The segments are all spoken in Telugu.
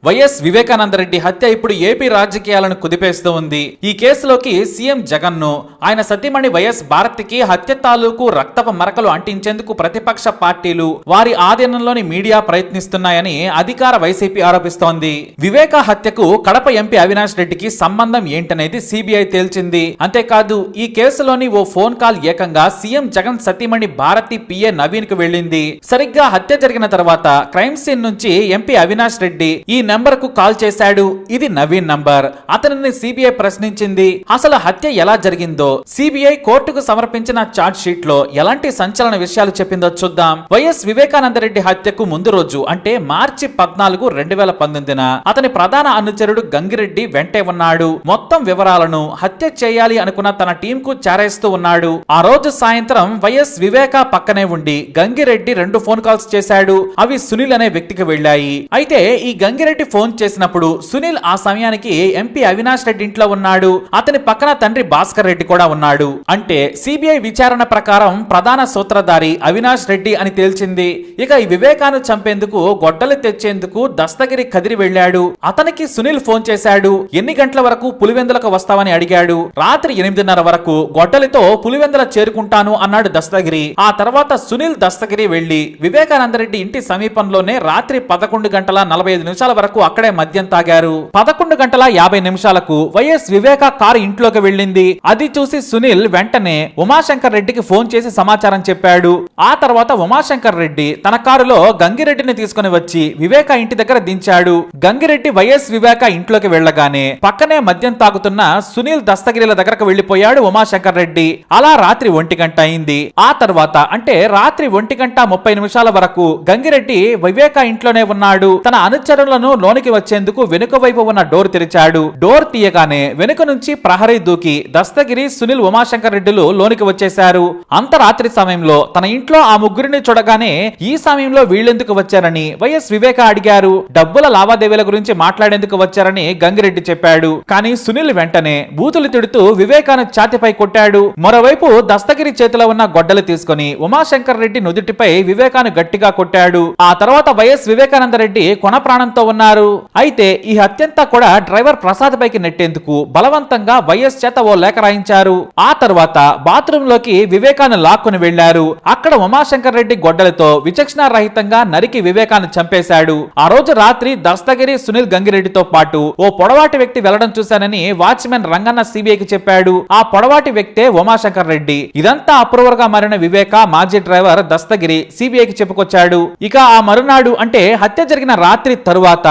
వైఎస్ వివేకానందరెడ్డి హత్య ఇప్పుడు ఏపీ రాజకీయాలను కుదిపేస్తూ ఉంది. ఈ కేసులోకి సీఎం జగన్ ను ఆయన సతీమణి వైఎస్ భారతికి హత్య తాలూకు రక్తపు మరకలు అంటించేందుకు ప్రతిపక్ష పార్టీలు వారి ఆధీనంలోని మీడియా ప్రయత్నిస్తున్నాయని అధికార వైసీపీ ఆరోపిస్తోంది. వివేక హత్యకు కడప ఎంపీ అవినాష్ రెడ్డికి సంబంధం ఏంటనేది సిబిఐ తేల్చింది. అంతేకాదు ఈ కేసులోని ఓ ఫోన్ కాల్ ఏకంగా సీఎం జగన్ సతీమణి భారతి పిఏ నవీన్ కు వెళ్ళింది. సరిగ్గా హత్య జరిగిన తర్వాత క్రైమ్ సీన్ నుంచి ఎంపీ అవినాష్ రెడ్డి ఈ నెంబర్ కు కాల్ చేశాడు. ఇది నవీన్ నంబర్. అతనిని సిబిఐ ప్రశ్నించింది. అసలు హత్య ఎలా జరిగిందో సిబిఐ కోర్టుకు సమర్పించిన చార్జ్ షీట్ లో ఎలాంటి సంచలన విషయాలు చెప్పిందో చూద్దాం. వైఎస్ వివేకానందరెడ్డి హత్యకు ముందు రోజు అంటే మార్చి 14, 2019 అతని ప్రధాన అనుచరుడు గంగిరెడ్డి వెంటే ఉన్నాడు. మొత్తం వివరాలను హత్య చేయాలి అనుకున్న తన టీం కు చేరేస్తూ ఉన్నాడు. ఆ రోజు సాయంత్రం వైఎస్ వివేక పక్కనే ఉండి గంగిరెడ్డి 2 ఫోన్ కాల్స్ చేశాడు. అవి సునీల్ అనే వ్యక్తికి వెళ్ళాయి. అయితే ఈ గంగిరెడ్డి ఫోన్ చేసినప్పుడు సునీల్ ఆ సమయానికి ఎంపీ అవినాష్ రెడ్డి ఇంట్లో ఉన్నాడు. అతని పక్కన తండ్రి భాస్కర్ రెడ్డి కూడా ఉన్నాడు. అంటే సిబిఐ విచారణ ప్రకారం ప్రధాన సూత్రధారి అవినాష్ రెడ్డి అని తేల్చింది. ఇక ఈ వివేకాను చంపేందుకు గొడ్డలు తెచ్చేందుకు దస్తగిరి కదిరి వెళ్ళాడు. అతనికి సునీల్ ఫోన్ చేశాడు. ఎన్ని గంటల వరకు పులివెందులకు వస్తావని అడిగాడు. రాత్రి 8:30 వరకు గొడ్డలితో పులివెందుల చేరుకుంటాను అన్నాడు దస్తగిరి. ఆ తర్వాత సునీల్ దస్తగిరి వెళ్లి వివేకానందరెడ్డి ఇంటి సమీపంలోనే రాత్రి 11:45 వరకు అక్కడే మద్యం తాగారు. 11:50 వైఎస్ వివేక కారు ఇంట్లోకి వెళ్ళింది. అది చూసి సునీల్ వెంటనే ఉమాశంకర్ రెడ్డికి ఫోన్ చేసి సమాచారం చెప్పాడు. ఆ తర్వాత ఉమాశంకర్ రెడ్డి తన కారులో గంగిరెడ్డిని తీసుకుని వచ్చి వివేక ఇంటి దగ్గర దించాడు. గంగిరెడ్డి వైఎస్ వివేక ఇంట్లోకి వెళ్ళగానే పక్కనే మద్యం తాగుతున్న సునీల్ దస్తగిరిల దగ్గరకు వెళ్లిపోయాడు ఉమాశంకర్ రెడ్డి. అలా రాత్రి 1 అయింది. ఆ తర్వాత అంటే రాత్రి 1:30 వరకు గంగిరెడ్డి వివేక ఇంట్లోనే ఉన్నాడు. తన అనుచరులను లోనికి వచ్చేందుకు వెనుక వైపు ఉన్న డోర్ తెరిచాడు. డోర్ తీయగానే వెనుక నుంచి ప్రహరీ దూకి దస్తగిరి, సునీల్, ఉమాశంకర్ రెడ్డిలు లోనికి వచ్చేశారు. అంత రాత్రి సమయంలో తన ఇంట్లో ఆ ముగ్గురిని చూడగానే ఈ సమయంలో వీళ్ళెందుకు వచ్చారని వైఎస్ వివేక అడిగారు. డబ్బుల లావాదేవీల గురించి మాట్లాడేందుకు వచ్చారని గంగిరెడ్డి చెప్పాడు. కానీ సునీల్ వెంటనే బూతులు తిడుతూ వివేకాను ఛాతిపై కొట్టాడు. మరోవైపు దస్తగిరి చేతిలో ఉన్న గొడ్డలు తీసుకుని ఉమాశంకర్ రెడ్డి నుదుటిపై వివేకాను గట్టిగా కొట్టాడు. ఆ తర్వాత వైఎస్ వివేకానందరెడ్డి కొన ప్రాణంతో ఉన్నారు. అయితే ఈ హత్యంతా కూడా డ్రైవర్ ప్రసాద్ పైకి నెట్టేందుకు బలవంతంగా వైఎస్ చేత ఓ లేఖ రాయించారు. ఆ తర్వాత బాత్రూమ్ లోకి వివేకాను లాక్కుని వెళ్లారు. అక్కడ ఉమాశంకర్ రెడ్డి గొడ్డలతో విచక్షణ రహితంగా నరికి వివేకాను చంపేశాడు. ఆ రోజు రాత్రి దస్తగిరి, సునీల్, గంగిరెడ్డితో పాటు ఓ పొడవాటి వ్యక్తి వెళ్లడం చూశానని వాచ్మెన్ రంగన్న సిబిఐకి చెప్పాడు. ఆ పొడవాటి వ్యక్తే ఉమాశంకర్ రెడ్డి. ఇదంతా అప్రూవర్ గా మారిన వివేక మాజీ డ్రైవర్ దస్తగిరి సిబిఐకి చెప్పుకొచ్చాడు. ఇక ఆ మరునాడు అంటే హత్య జరిగిన రాత్రి తరువాత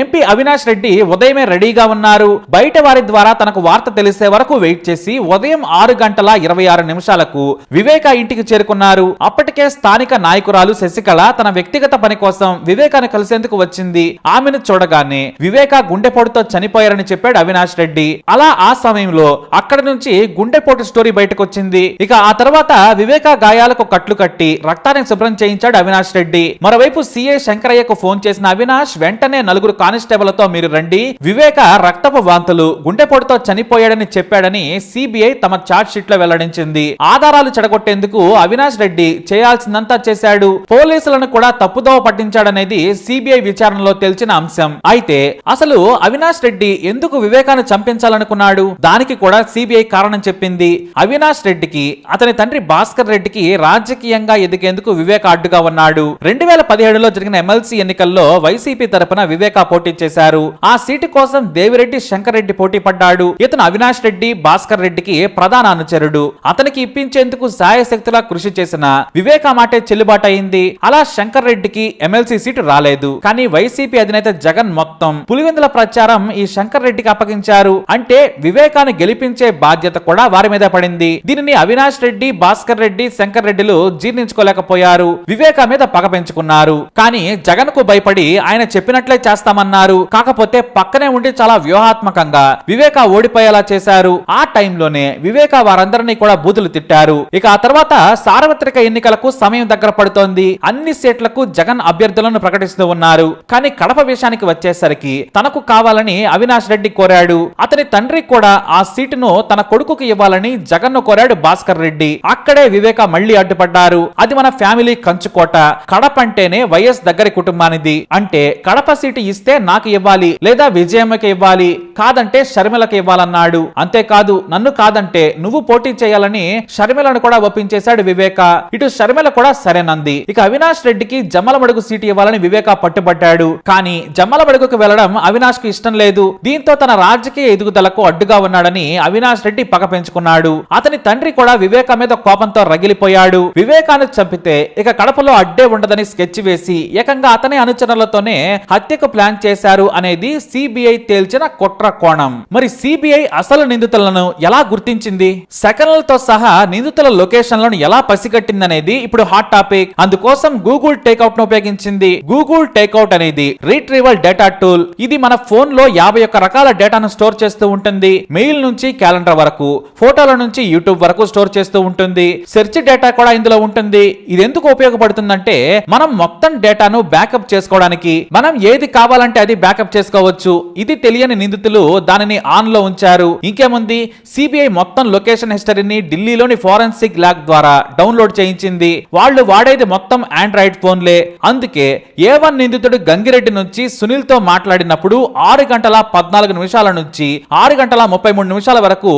ఎంపీ అవినాష్ రెడ్డి ఉదయమే రెడీగా ఉన్నారు. బయట వారి ద్వారా తనకు వార్త తెలిసే వరకు వెయిట్ చేసి ఉదయం 6:26 వివేక ఇంటికి చేరుకున్నారు. అప్పటికే స్థానిక నాయకురాలు శశికళ తన వ్యక్తిగత పని కోసం వివేకాను కలిసేందుకు వచ్చింది. ఆమెను చూడగానే వివేక గుండెపోటుతో చనిపోయారని చెప్పాడు అవినాష్ రెడ్డి. అలా ఆ సమయంలో అక్కడ నుంచి గుండెపోటు స్టోరీ బయటకు వచ్చింది. ఇక ఆ తర్వాత వివేక గాయాలకు కట్లు కట్టి రక్తాన్ని శుభ్రం చేయించాడు అవినాష్ రెడ్డి. మరోవైపు సిఐ శంకరయ్యకు ఫోన్ చేసిన అవినాష్ వెంటనే 4 కానిస్టేబుల్తో మీరు రండి, వివేక రక్తపు వాంతులు, గుండెపోటుతో చనిపోయాడని చెప్పాడని సిబిఐ తమ చార్జ్ షీట్ లో వెల్లడించింది. ఆధారాలు చెడగొట్టేందుకు అవినాష్ రెడ్డి చేయాల్సిందంతా చేశాడు. పోలీసులను కూడా తప్పుదోవ పట్టించాడనేది సిబిఐ విచారణలో తెలిసిన అంశం. అయితే అసలు అవినాష్ రెడ్డి ఎందుకు వివేకాను చంపించాలనుకున్నాడు? దానికి కూడా సిబిఐ కారణం చెప్పింది. అవినాష్ రెడ్డికి అతని తండ్రి భాస్కర్ రెడ్డికి రాజకీయంగా ఎదిగేందుకు వివేక అడ్డుగా ఉన్నాడు. 2017లో జరిగిన ఎమ్మెల్సీ ఎన్నికల్లో వైసీపీ తరపున వివేక పోటీ చేశారు. ఆ సీటు కోసం దేవిరెడ్డి శంకర్ రెడ్డి పోటీ పడ్డాడు. ఇతను అవినాష్ రెడ్డి, భాస్కర్ రెడ్డికి ప్రధాన అనుచరుడు. అతనికి ఇప్పించేందుకు సాయశక్తులా కృషి చేసిన వివేక మాటే చెల్లుబాటయింది. అలా శంకర్ రెడ్డికి ఎమ్మెల్సీ సీటు రాలేదు. కానీ వైసీపీ అధినేత జగన్ మొత్తం పులివెందుల ప్రచారం ఈ శంకర్ రెడ్డికి అప్పగించారు. అంటే వివేకాను గెలిపించే బాధ్యత కూడా వారి మీద పడింది. దీనిని అవినాష్ రెడ్డి, భాస్కర్ రెడ్డి, శంకర్ రెడ్డిలు జీర్ణించుకోలేకపోయారు. వివేక మీద పగ పెంచుకున్నారు. కానీ జగన్ కు భయపడి ఆయన చెప్పినట్లే చేస్తామన్నారు. కాకపోతే పక్కనే ఉండి చాలా వ్యూహాత్మకంగా వివేక ఓడిపోయేలా చేశారు. ఆ టైంలోనే వివేక వారందరినీ కూడా బూతులు తిట్టారు. ఇక ఆ తర్వాత సార్వత్రిక ఎన్నికలకు సమయం దగ్గర పడుతోంది. అన్ని సీట్లకు జగన్ అభ్యర్థులను ప్రకటిస్తూ ఉన్నారు. కానీ కడప విషయానికి వచ్చేసరికి తనకు కావాలని అవినాష్ రెడ్డి కోరాడు. అతని తండ్రి కూడా ఆ సీటును తన కొడుకుకి ఇవ్వాలని జగన్ ను కోరాడు భాస్కర్ రెడ్డి. అక్కడే వివేక మళ్లీ అడ్డుపడ్డారు. అది మన ఫ్యామిలీ కంచుకోట. కడప అంటేనే వైఎస్ దగ్గరి కుటుంబానిది. అంటే కడప సీటు సీటు ఇస్తే నాకు ఇవ్వాలి, లేదా విజయమ్మకి ఇవ్వాలి, కాదంటే షర్మిలకు ఇవ్వాలన్నాడు. అంతేకాదు నన్ను కాదంటే నువ్వు పోటీ చేయాలని షర్మిలను కూడా ఒప్పించేశాడు వివేక. ఇటు షర్మిల కూడా సరేనంది. ఇక అవినాష్ రెడ్డికి జమ్మలమడుగు సీటు ఇవ్వాలని వివేక పట్టుబట్టాడు. కానీ జమ్మలమడుగుకు వెళ్లడం అవినాష్ కు ఇష్టం లేదు. దీంతో తన రాజకీయ ఎదుగుదలకు అడ్డుగా ఉన్నాడని అవినాష్ రెడ్డి పగ పెంచుకున్నాడు. అతని తండ్రి కూడా వివేక మీద కోపంతో రగిలిపోయాడు. వివేకాన్ని చంపితే ఇక కడపలో అడ్డే ఉండదని స్కెచ్ వేసి ఏకంగా అతని అనుచరులతోనే హత్యకు ప్లాన్ చేశారు అనేది సిబిఐ తేల్చిన కుట్ర కోణం. మరి సిబిఐ అసలు నిందితులను ఎలా గుర్తించింది, సెకన్లతో సహా నిందితుల లొకేషన్లను ఎలా పసిగట్టిందనేది ఇప్పుడు హాట్ టాపిక్. అందుకోసం గూగుల్ టేక్అవుట్ ను ఉపయోగించింది. గూగుల్ టేక్అవుట్ అనేది రీట్రీవల్ డేటా టూల్. ఇది మన ఫోన్ లో 51 రకాల డేటాను స్టోర్ చేస్తూ ఉంటుంది. మెయిల్ నుంచి క్యాలెండర్ వరకు, ఫోటోల నుంచి యూట్యూబ్ వరకు స్టోర్ చేస్తూ ఉంటుంది. సెర్చ్ డేటా కూడా ఇందులో ఉంటుంది. ఇది ఎందుకు ఉపయోగపడుతుందంటే మనం మొత్తం డేటాను బ్యాకప్ చేసుకోవడానికి. మనం ఏది కావాలంటే అది బ్యాకప్ చేసుకోవచ్చు. ఇది తెలియని నిందితులు దానిని ఆన్ లో ఉంచారు. ఇంకేముంది, సిబిఐ మొత్తం లొకేషన్ హిస్టరీని ఢిల్లీలోని ఫోరెన్సిక్ ల్యాబ్ ద్వారా డౌన్లోడ్ చేయించింది. వాళ్ళు వాడేది మొత్తం ఆండ్రాయిడ్ ఫోన్లే. అందుకే A1 నిందితుడు గంగిరెడ్డి నుంచి సునీల్ తో మాట్లాడినప్పుడు 6 గంటల 14 నిమిషాల నుంచి 6 గంటల 33 నిమిషాల వరకు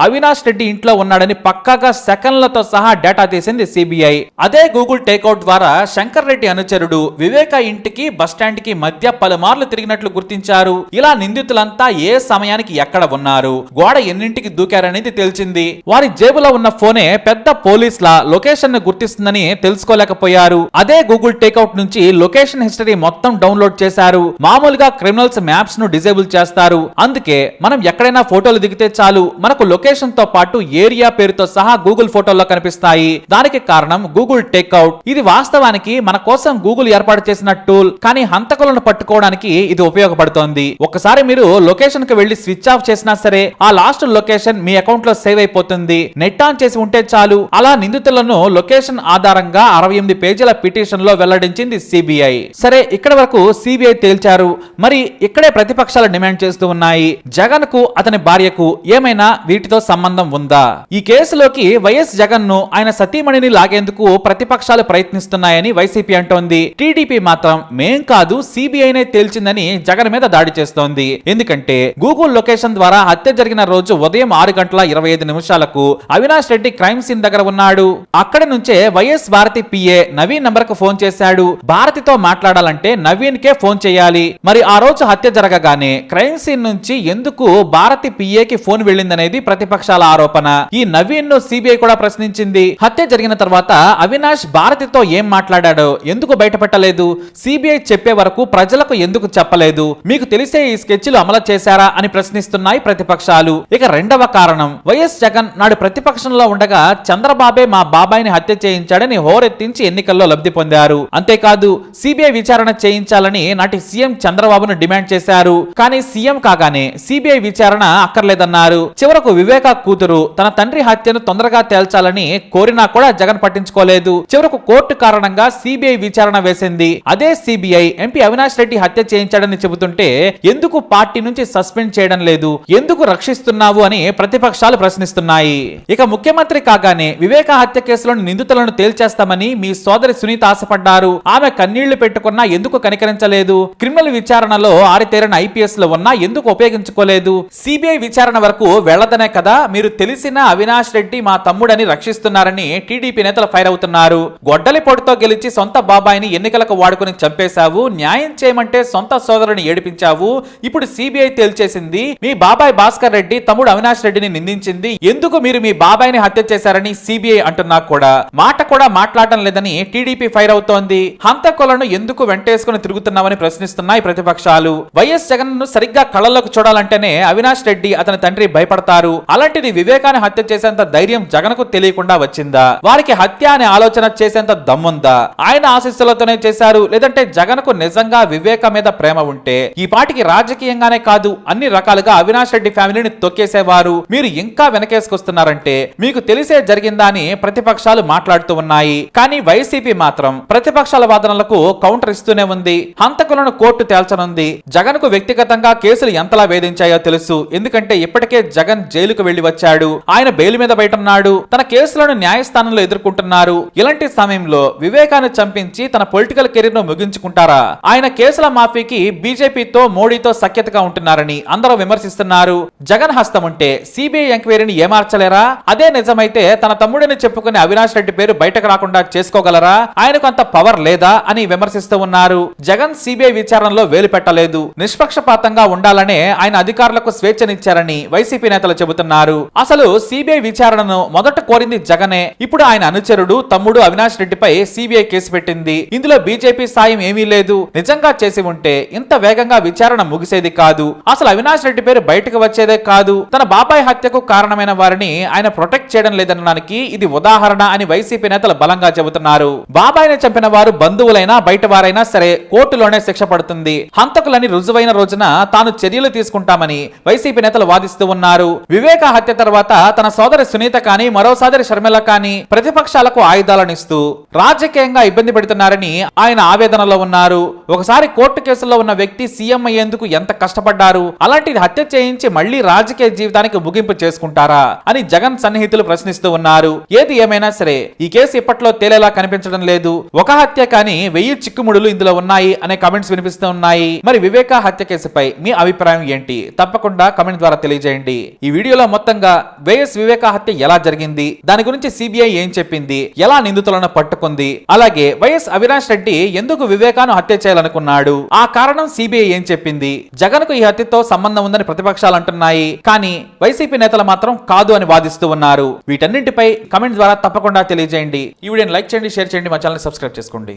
అవినాష్ రెడ్డి ఇంట్లో ఉన్నాడని పక్కాగా సెకన్లతో సహా డేటా తీసింది సిబిఐ. అదే గూగుల్ టేక్అవుట్ ద్వారా శంకర్ రెడ్డి అనుచరుడు వివేక ఇంటికి బస్టాండ్ కి మధ్య పలుమార్లు తిరిగినట్లు గుర్తించారు. ఇలా నిందితులంతా ఏ సమయానికి ఎక్కడ ఉన్నారు, గోడ ఎన్నింటికి దూకారనేది తెలిసింది. వారి జేబులో ఉన్న ఫోనే పెద్ద పోలీసుల లొకేషన్ ను గుర్తిస్తుందని తెలుసుకోలేకపోయారు. అదే గూగుల్ టేక్అవుట్ నుంచి లొకేషన్ హిస్టరీ మొత్తం డౌన్లోడ్ చేశారు. మామూలుగా క్రిమినల్స్ మ్యాప్స్ ను డిజేబుల్ చేస్తారు. అందుకే మనం ఎక్కడైనా ఫోటోలు దిగితే చాలు మనకు లొకేషన్ తో పాటు ఏరియా పేరుతో సహా గూగుల్ ఫోటోల్లో కనిపిస్తాయి. దానికి కారణం గూగుల్ టేక్అవుట్. ఇది వాస్తవానికి మన కోసం గూగుల్ ఏర్పాటు చేసిన టూల్. కానీ హంతకులను పట్టుకోవడానికి ఇది ఉపయోగపడుతోంది. ఒకసారి మీరు లొకేషన్ కి వెళ్లి స్విచ్ ఆఫ్ చేసినా సరే ఆ లాస్ట్ లొకేషన్ మీ అకౌంట్ లో సేవ్ అయిపోతుంది. నెట్ ఆన్ చేసి ఉంటే చాలు. అలా నిందితులను లొకేషన్ ఆధారంగా 68 పేజీల పిటిషన్ లో వెల్లడించింది సిబిఐ. సరే, ఇక్కడ వరకు సిబిఐ తేల్చారు. మరి ఇక్కడే ప్రతిపక్షాలు డిమాండ్ చేస్తూ ఉన్నాయి. జగన్ కు అతని భార్యకు ఏమైనా వీటితో సంబంధం ఉందా? ఈ కేసులోకి వైఎస్ జగన్ ను ఆయన సతీమణిని లాగేందుకు ప్రతిపక్షాలు ప్రయత్నిస్తున్నాయని వైసీపీ అంటోంది. టీడీపీ మాత్రం మేం కాదు సిబిఐనే తేల్చిందని జగన్ మీద దాడి చేస్తోంది. ఎందుకంటే గూగుల్ లొకేషన్ ద్వారా హత్య జరిగిన రోజు ఉదయం 6 గంటల 25 నిమిషాలకు అవినాష్ రెడ్డి క్రైమ్ సీన్ దగ్గర ఉన్నాడు. అక్కడి నుంచే YS Bharathi PA Naveen number కు ఫోన్ చేశాడు. భారతితో మాట్లాడాలంటే నవీన్ కే ఫోన్ చేయాలి. మరి ఆ రోజు హత్య జరగగానే క్రైమ్ సీన్ నుంచి ఎందుకు భారతి పిఏకి ఫోన్ వెళ్ళిందనేది ప్రతిపక్షాల ఆరోపణ. ఈ నవీన్ ను సిబిఐ కూడా ప్రశ్నించింది. హత్య జరిగిన తర్వాత అవినాష్ భారతితో ఏం మాట్లాడాడో ఎందుకు బయటపెట్టలేదు? సిబిఐ చెప్పే వరకు ప్రజలకు ఎందుకు చెప్పలేదు? మీకు తెలిసే ఈ స్కెచ్లు అమలు చేశారా అని ప్రశ్నిస్తున్నాయి ప్రతిపక్షాలు. ఇక రెండవ కారణం, వైఎస్ జగన్ నాడు ప్రతిపక్షంలో ఉండగా చంద్రబాబే మా బాబాయిని హత్య చేయించాడని హోరెత్తించి ఎన్నికల్లో లబ్ధి పొందారు. అంతేకాదు సిబిఐ విచారణ చేయించాలని నాటి సీఎం చంద్రబాబును డిమాండ్ చేశారు. కానీ సీఎం కాగానే సిబిఐ విచారణ అక్కర్లేదన్నారు. చివరకు వివేక కూతురు తన తండ్రి హత్యను తొందరగా తేల్చాలని కోరినా కూడా జగన్ పట్టించుకోలేదు. చివరకు కోర్టు కారణంగా సిబిఐ విచారణ వేసింది. అదే సిబిఐ ఎంపీ అవినాష్ రెడ్డి హత్య చేయించాడని చెబుతుంటే ఎందుకు పార్టీ నుంచి సస్పెండ్ చేయడం లేదు, ఎందుకు రక్షిస్తున్నావు అని ప్రతిపక్షాలు ప్రశ్నిస్తున్నాయి. ఇక ముఖ్యమంత్రి కాగానే వివేక హత్య కేసులోని నిందితులను తేల్చేస్తామని మీ సోదరి సునీత ఆశపడ్డారు. ఆమె కన్నీళ్లు పెట్టుకున్నా ఎందుకు కనికరించలేదు? క్రిమినల్ విచారణలో ఆరితేరిన ఐపీఎస్ లో ఉన్నా ఎందుకు ఉపయోగించుకోలేదు? సిబిఐ విచారణ వరకు వెళ్లదనే కదా మీరు తెలిసిన అవినాష్ రెడ్డి మా తమ్ముడని రక్షిస్తున్నారని టీడీపీ నేతలు ఫైర్ అవుతున్నారు. గొడ్డలి పొడితో గెలిచి సొంత బాబాయిని ఎన్నికలకు వాడుకుని చంపేశావు, న్యాయం చేయమంటే సొంత సోదరుని ఏడిపించావు. ఇప్పుడు సిబిఐ తేల్చేసింది మీ బాబాయ్ భాస్కర్ రెడ్డి తమ్ముడు అవినాష్ రెడ్డిని నిందించింది. ఎందుకు మీరు మీ బాబాయిని హత్య చేశారని సిబిఐ అంటున్నా కూడా మాట కూడా మాట్లాడటం లేదని టీడీపీ ఫైర్ అవుతోంది. హంతకులను ఎందుకు వెంటేసుకుని తిరుగుతున్నామని ప్రశ్నిస్తున్నాయి ప్రతిపక్షాలు. వైఎస్ జగన్ ను సరిగ్గా కళ్ళలోకి చూడాలంటేనే అవినాష్ రెడ్డి అతని తండ్రి భయపడతారు. అలాంటిది వివేకాన్ని హత్య చేసేంత ధైర్యం జగన్ కు తెలియకుండా వచ్చిందా? వారికి హత్య అనే ఆలోచన చేసేంత దమ్ముందా? ఆయన ఆశీస్సులతోనే చేశారు, లేదంటే జగన్ కు నిజంగా వివేక మీద ప్రేమ ఉంటే ఈ పాటికి రాజకీయంగానే కాదు అన్ని రకాలుగా అవినాష్ రెడ్డి ఫ్యామిలీని తొక్కేసేవారు. మీరు ఇంకా వెనకేసుకొస్తున్నారంటే మీకు తెలిసే జరిగిందా అని ప్రతిపక్షాలు మాట్లాడుతూ ఉన్నాయి. కానీ వైసీపీ మాత్రం ప్రతిపక్షాల వాదనలకు కౌంటర్ ఇస్తూనే ఉంది. హంతకులను కోర్టు తేల్చనుంది. జగన్ కు వ్యక్తిగతంగా కేసులు ఎంతలా వేధించాయో తెలుసు. ఎందుకంటే ఇప్పటికే జగన్ జైలుకు వెళ్లి వచ్చాడు. ఆయన బెయిల్ మీద బయటన్నాడు. తన కేసులను న్యాయస్థానంలో ఎదుర్కొంటున్నారు. ఇలాంటి సమయంలో వివేకాన్ని చంపించి తన పొలిటికల్ కెరీర్ ను ముగించుకుంటారా? ఆయన కేసుల మాఫీకి బీజేపీతో మోడీతో సఖ్యతగా ఉంటున్నారని అందరూ విమర్శిస్తున్నారు. జగన్ హస్తం ఉంటే సిబిఐ ఎంక్వైరీని ఏమార్చలేరా? అదే నిజమైతే తన తమ్ముడిని చెప్పుకునే అవినాష్ రెడ్డి పేరు బయటకు రాకుండా చేసుకోగలరా? ఆయనకు అంత పవర్ లేదా అని విమర్శిస్తూ ఉన్నారు. జగన్ సిబిఐ విచారణలో వేలు పెట్టలేదు, నిష్పక్షపాతంగా ఉండాలనే ఆయన అధికారులకు స్వేచ్ఛనిచ్చారని వైసీపీ నేతలు చెబుతున్నారు. అసలు సిబిఐ విచారణను మొదట కోరింది జగనే. ఇప్పుడు ఆయన అనుచరుడు తమ్ముడు అవినాష్ రెడ్డిపై సిబిఐ కేసు పెట్టింది. ఇందులో బీజేపీ సాయం ఏమీ లేదు. నిజంగా చేసి ఉంటే ఇంత వేగంగా విచారణ ముగిసేది కాదు. అసలు అవినాష్ రెడ్డి పేరు బయటకు వచ్చేదే కాదు. తన బాబాయ్ హత్యకు కారణమైన వారిని ఆయన ప్రొటెక్ట్ చేయడం లేదనడానికి ఇది ఉదాహరణ అని వైసీపీ నేతలు బలంగా చెబుతున్నారు. బాబాయ్ని చంపిన వారు బంధువులైనా బయట వారైనా సరే కోర్టులోనే శిక్ష పడుతుంది. హంతకులని రుజువైన రోజున తాను చర్యలు తీసుకుంటామని వైసీపీ నేతలు వాదిస్తూ ఉన్నారు. వివేక హత్య తర్వాత తన సోదరి సునీత కానీ మరో సోదరి షర్మిల కానీ ప్రతిపక్షాలకు ఆయుధాలను ఇస్తూ రాజకీయంగా ఇబ్బంది పెడుతున్నారని ఆయన ఆవేదనలో ఉన్నారు. ఒకసారి కోర్టు కేసుల్లో ఉన్న వ్యక్తి సీఎం అయ్యేందుకు ఎంత కష్టపడ్డారు, అలాంటిది హత్య చేయించి మళ్లీ రాజకీయ జీవితానికి ముగింపు చేసుకుంటారా అని జగన్ సన్నిహితులు ప్రశ్నిస్తూ ఉన్నారు. ఏది ఏమైనా సరే ఈ కేసు ఇప్పట్లో తేలేలా కనిపించడం లేదు. ఒక హత్య కానీ 1000 చిక్కుముడులు ఇందులో ఉన్నాయి అనే కామెంట్స్ వినిపిస్తూ ఉన్నాయి. మరి వివేక హత్య కేసుపై మీ అభిప్రాయం ఏంటి? తప్పకుండా కామెంట్ ద్వారా తెలియజేయండి. ఈ వీడియోలో మొత్తంగా వైఎస్ వివేక హత్య ఎలా జరిగింది, దాని గురించి సిబిఐ ఏం చెప్పింది, ఎలా నిందితులను పట్టుకుంది, అలాగే వైఎస్ అవినాష్ రెడ్డి ఎందుకు వివేకాను హత్య చేయాలనుకున్నాడు, ఆ కారణం సిబిఐ ఏం చెప్పింది, జగన్ కు ఈ హత్యతో సంబంధం ఉందని ప్రతిపక్షాలు అంటున్నాయి, కానీ వైసీపీ నేతలు మాత్రం కాదు అని వాదిస్తూ ఉన్నారు. వీటన్నింటిపై కామెంట్ ద్వారా తప్పకుండా తెలియజేయండి. ఈ వీడియోని లైక్ చేయండి, షేర్ చేయండి, మా ఛానల్ సబ్స్క్రైబ్ చేసుకోండి.